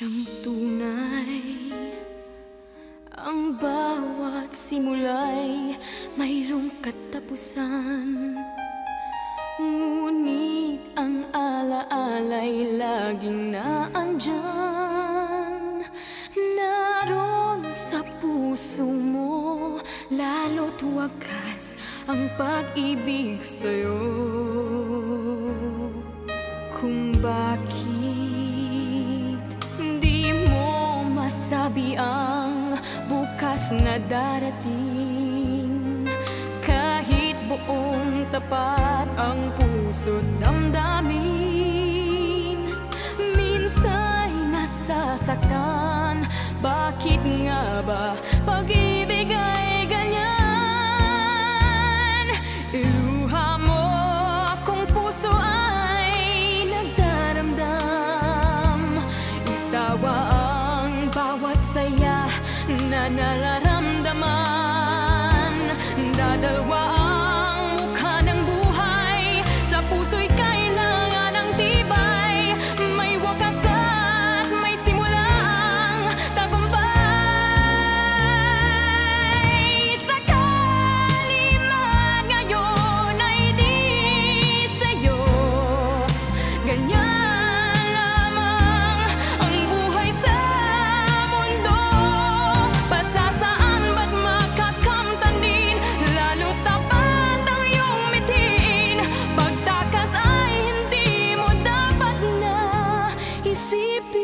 siyang tunay. Ang bawat simula'y mayroong katapusan, ngunit ang alaala'y laging naandyan. Naroon sa puso mo, lalo't wagas ang pag-ibig sa'yo. Kung bakit di mo masabi ang bukas na darating, kahit buong tapat ang puso't damdamin, minsa'y nasasaktan. Bakit nga ba pag-ibig ay ganyan? Iluha mo kung puso ay nagdaramdam, itawa ang bawat saya na nararamdaman. Dadalwa ang mukha ng buhay, sa puso'y kailangan ng tibay. May wakas at may simulang tagumpay. Sakali man ngayon ay di sa'yo, ganyan lamang ang buhay sa mundo. Pasasaan ba't makakamtan din, lalo tapat ang iyong mitiin. Pagtakas ay hindi mo dapat na isipin.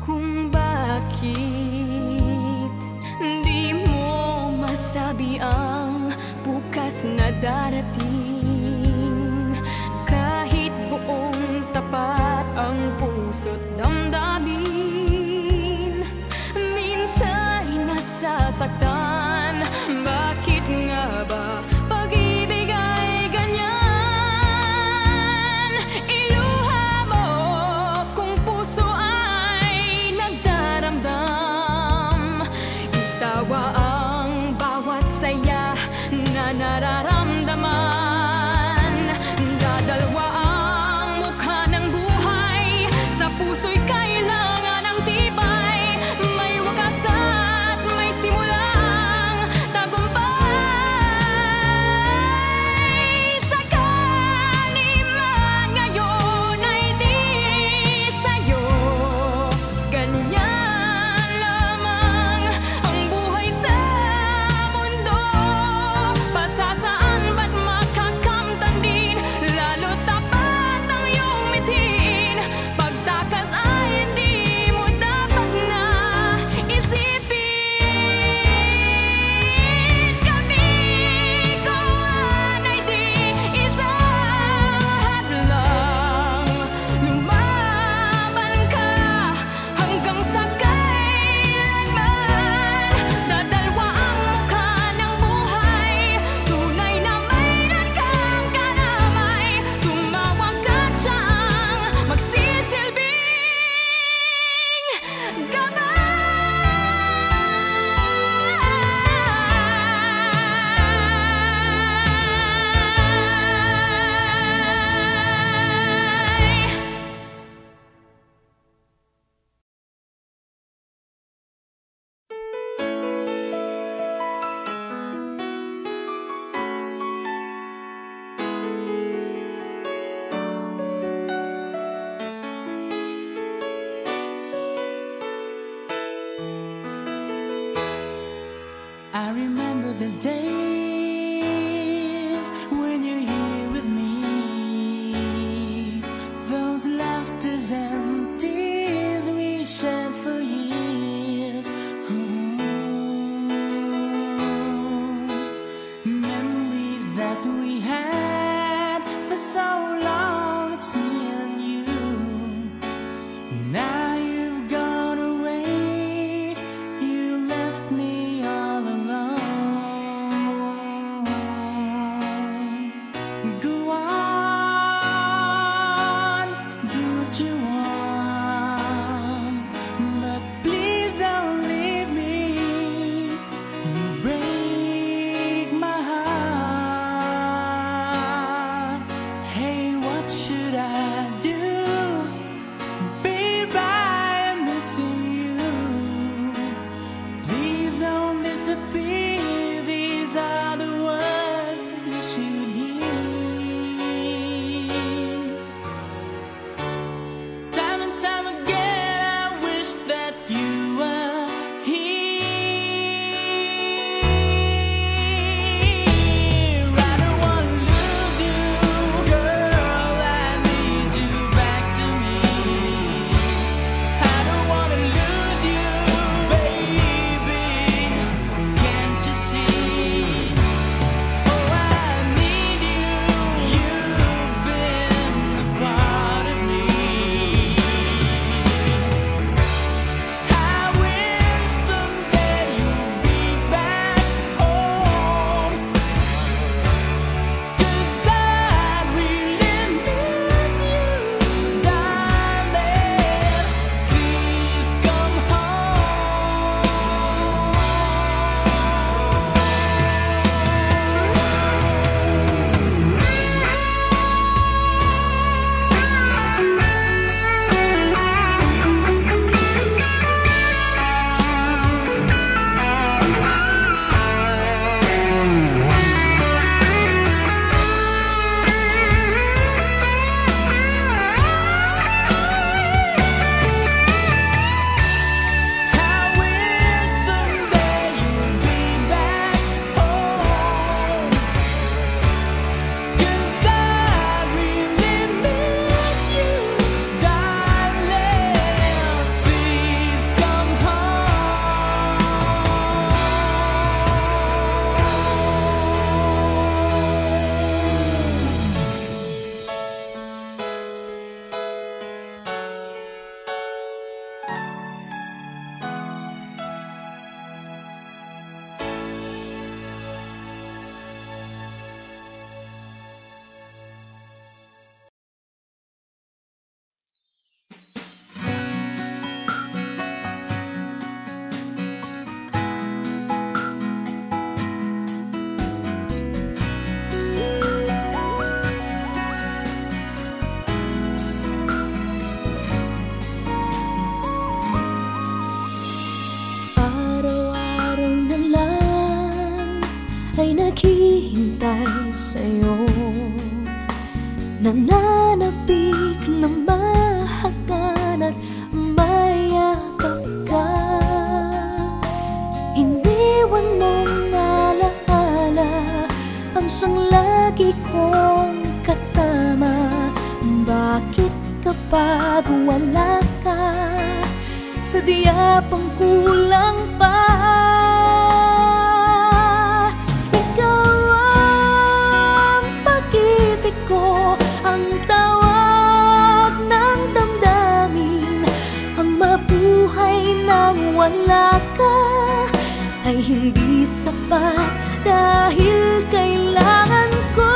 Kung bakit di mo masabi ang bukas na darating, kahit buong tapat ang puso't damdamin, minsa'y nasasaktan. Bakit nga ba pag-ibig ay ganyan? Iluha mo kung puso ay nagdaramdam, itawa ang bawat saya na nararamdaman. Dadalwa ang mukha ng buhay, sa puso'y kailangan ng tibay. May wakas at may simulang tagumpay. Sakali man ngayon ay di sa'yo, ganyan lamang ang buhay sa mundo. Pasasaan ba't makakamtan din, lalo tapat ang iyong mitiin. Pagtakas ay hindi mo dapat na isipin. Kami kawan ay di isang hadlang, lumaban ka hanggang sa kailanman. Dadalwa ang mukha ng buhay, tunay na mayroon kang karamay. Tumawag ka siyang magsisilbing gabay. I remember the days when you're here with me, those laughters and tears we shared for years. Memories that we had for so long, it's me and you. Now you've gone away, you left me all alone. sa'yo. Nananabik na mahagan at mayakap ka. Iniwan mong alaala ang siyang lagi kong kasama. Bakit kapag wala ka, sadya pang kulang pa? Ikaw ang pag-ibig ko, ang tawag ng damdamin. Ang mabuhay nang wala ka ay hindi sapat, dahil kailangan ko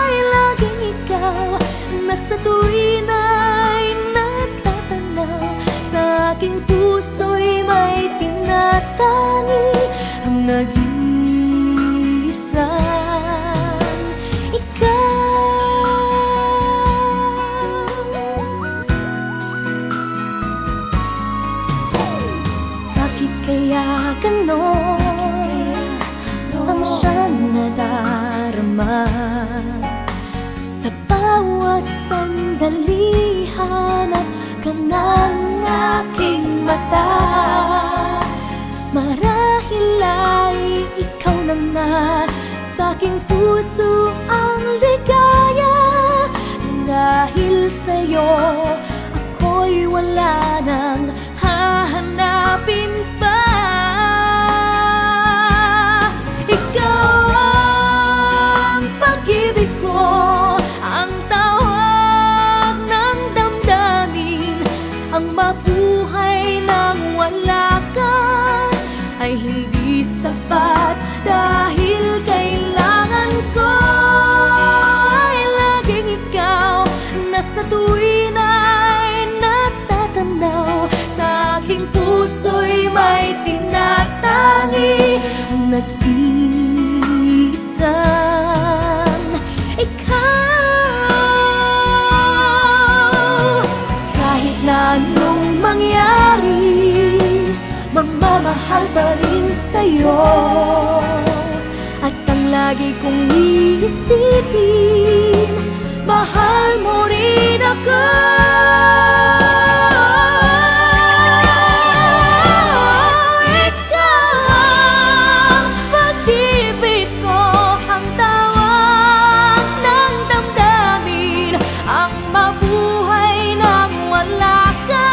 ay laging ikaw na sa tuwin ay natatanaw. Sa aking puso'y may tinatangi ang nag-iisang ikaw. Bakit kaya ganon ang siyang nadarama? Sa bawat sandali hanap ka ng aking mata. Marahil ay ikaw na nga sa aking puso ang ligaya. Dahil sa'yo ako'y wala nang hahanapin pa. Ikaw ang pag-ibig ko, ang tawag ng damdamin. Ang mabuhay nang wala ka ay hindi sapat, dahil kailangan ko ay laging ikaw na sa tuwin ay natatanaw. Sa aking puso'y may tinatangi ang nag-iisang ikaw. Kahit na anong mangyari, mamamahal pa rin sa'yo. At ang lagi kong iisipin, mahal mo rin ako. Ikaw ang pag-ibig ko, ang tawag ng damdamin. Ang mabuhay nang wala ka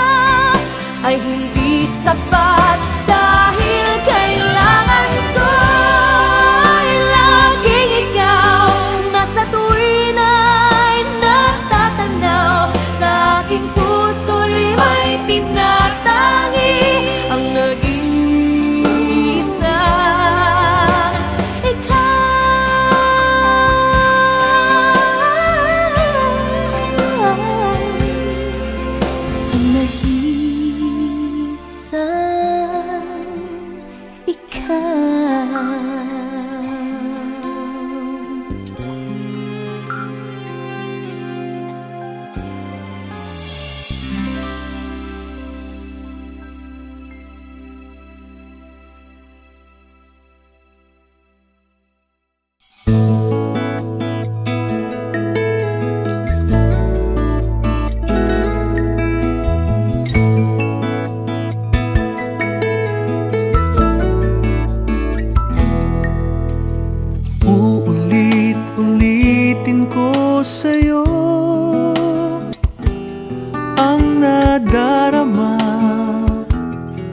ay hindi sapat, dahil kailangan ko ay laging ikaw na sa tuwin ay natatanaw. Sa aking puso'y may tinatangi ang nag-iisang ikaw. Ang nag-iisang ikaw. Uulit-ulitin ko sa'yo ang nadarama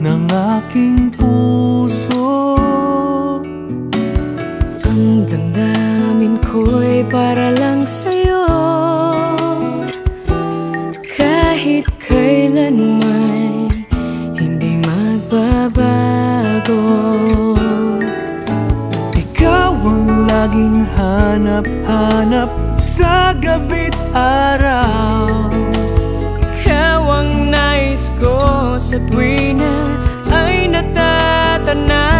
ng aking puso. Ang damdamin ko'y para lang sa'yo. Kahit kailanman hindi magbabago. Ikaw ang laging hanap-hanap sa gabi't araw. Ikaw ang nais ko sa tuwin na ay natatanaw.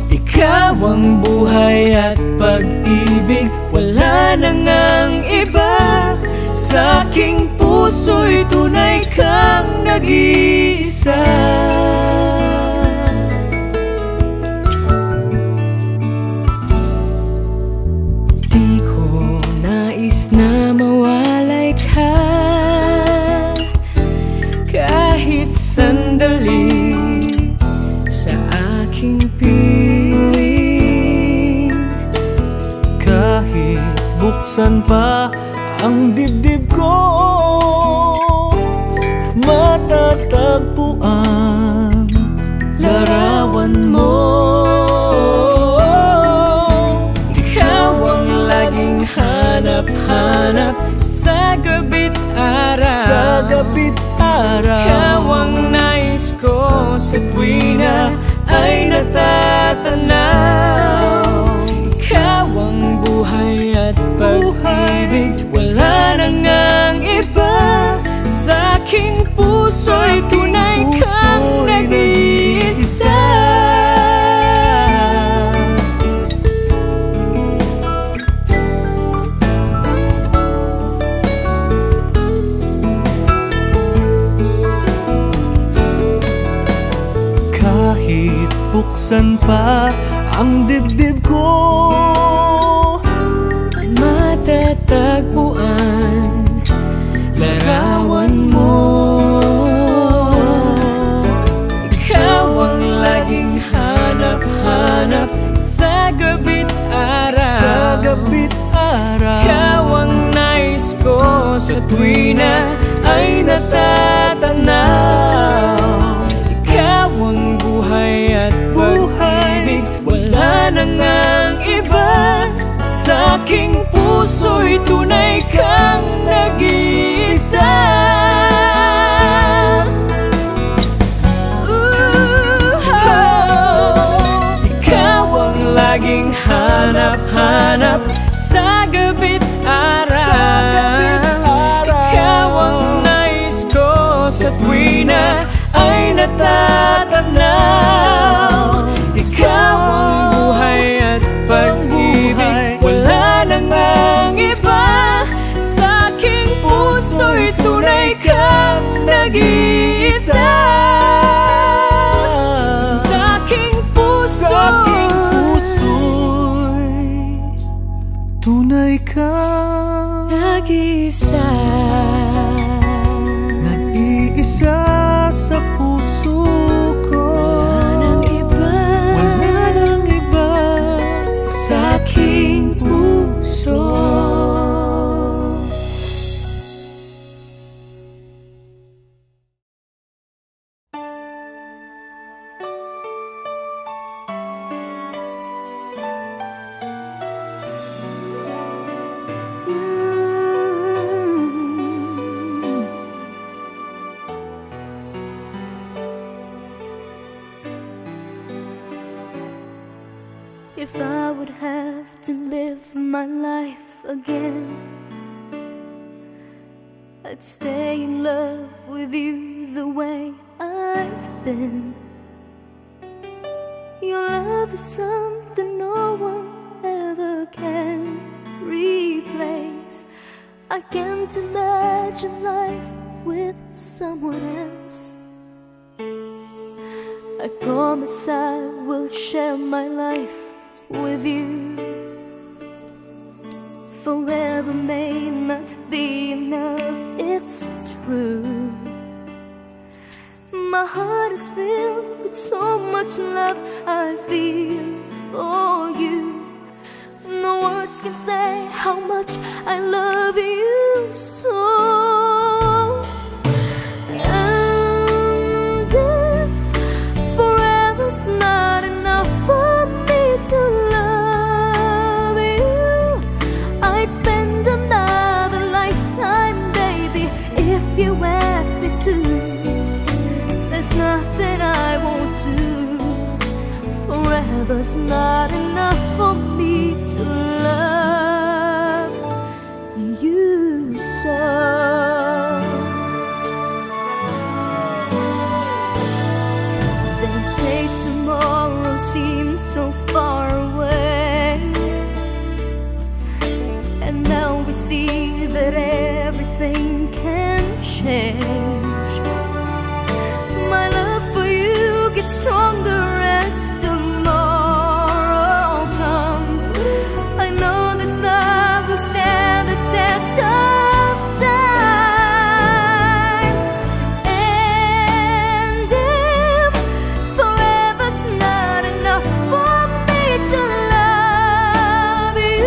Ikaw ang buhay at pag-ibig, wala nang ang iba. Sa aking puso'y tunay kang nag-iisa. Kahit buksan pa ang dibdib ko, matatagpuan larawan mo. Ikaw ang laging hanap-hanap sa gabi't araw, sa gabi't araw. Ikaw ang nais ko sa tuwina ay natatanaw. Ikaw ang buhay at pag-ibig, wala nang ang iba. Sa aking puso'y tunay kang nag-iisa. Kahit buksan pa ang dibdib ko, matatagpuan larawan mo. Ikaw ang laging hanap-hanap sa gabi't araw, sa gabi't araw. Ikaw ang nais ko sa tuwina ay natatanaw. Ikaw ang buhay at pag-ibig, wala nang ang iba. Sa aking puso'y tunay kang nag-iisa. Ikaw ang laging hanap-hanap sa gabi't araw. Ikaw ang nais ko sa tuwina ay natatanaw. Ikaw ang buhay at pag-ibig, wala nang ang iba. Sa aking puso'y tunay kang nag-iisa. Sa aking puso'y tunay kang nag-iisa. Nag-iisa sa puso ko, wala nang iba, wala nang iba sa aking puso. If I would have to live my life again, I'd stay in love with you the way I've been. Your love is something no one ever can replace. I can't imagine life with someone else. I promise I will share my life with you. Forever may not be enough, it's true. My heart is filled with so much love I feel for you. No words can say how much I love you so. And if forever's not enough for me to love you, I'd spend another lifetime, baby, if you ask me to. There's nothing I won't do. Forever's not enough for me to love you so. They say tomorrow seems so far away, and now we see that everything can change. My love for you gets stronger as tomorrow comes. I know this love will stand the test of time. And if forever's not enough for me to love you,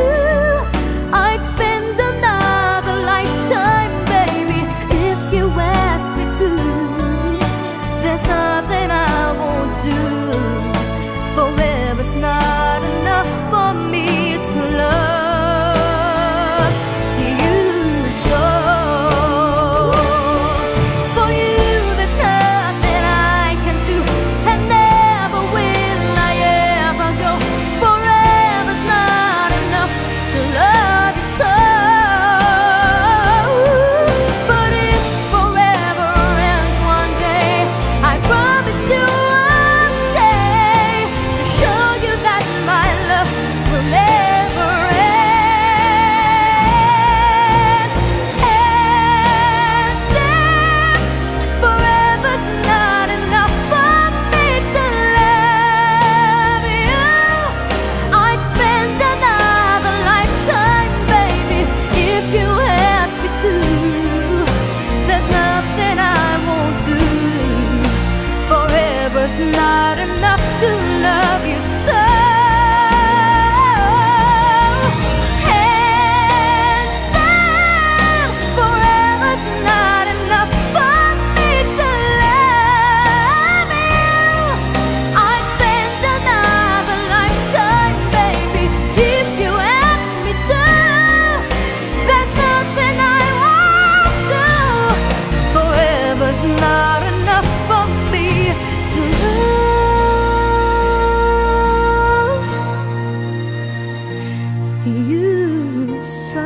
you so.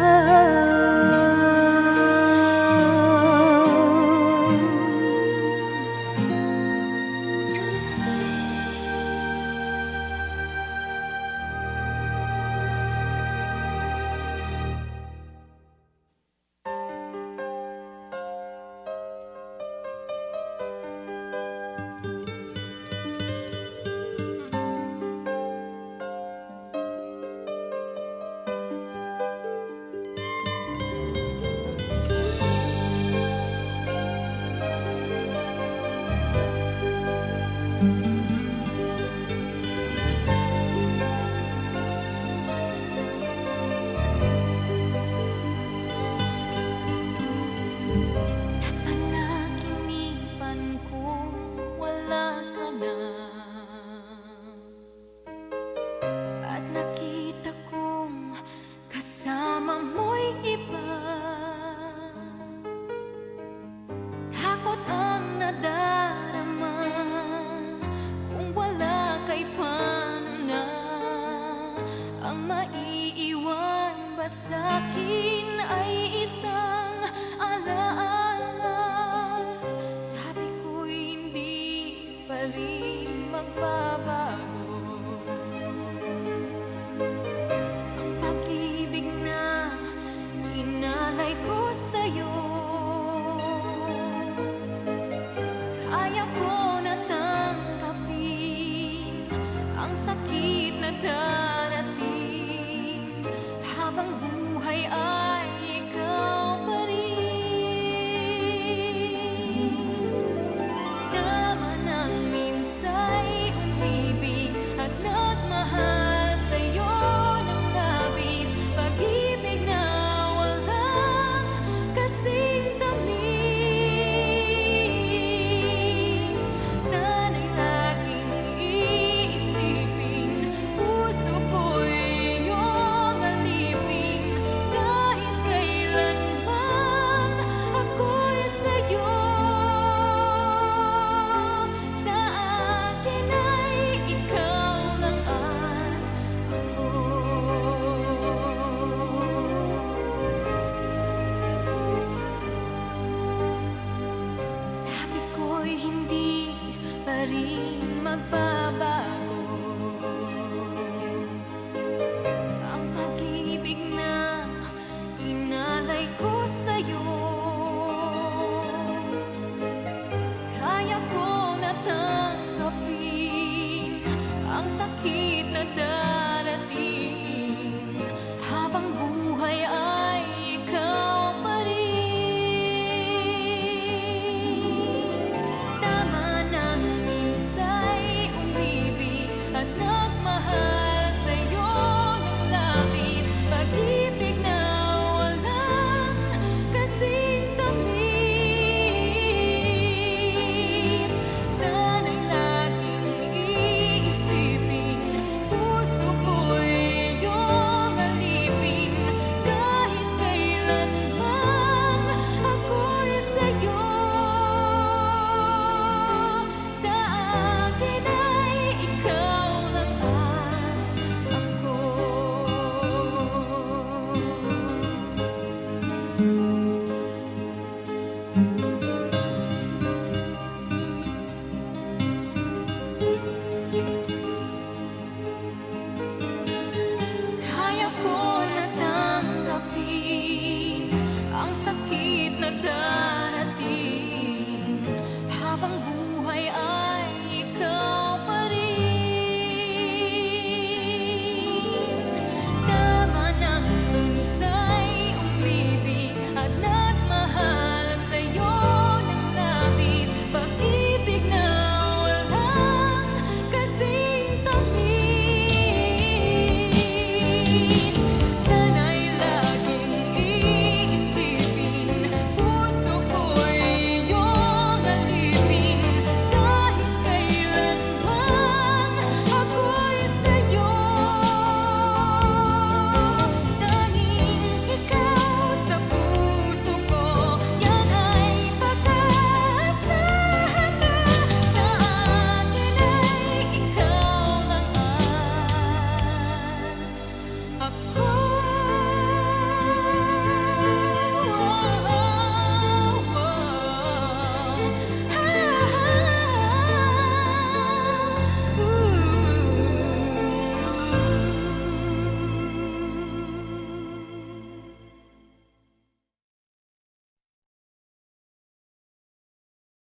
Sa'kin ay isang alaala. Sabi ko'y hindi pa rin magbabago. Ang pag-ibig na inalay ko sa'yo, kaya ko na tanggapin ang sakit na darating habang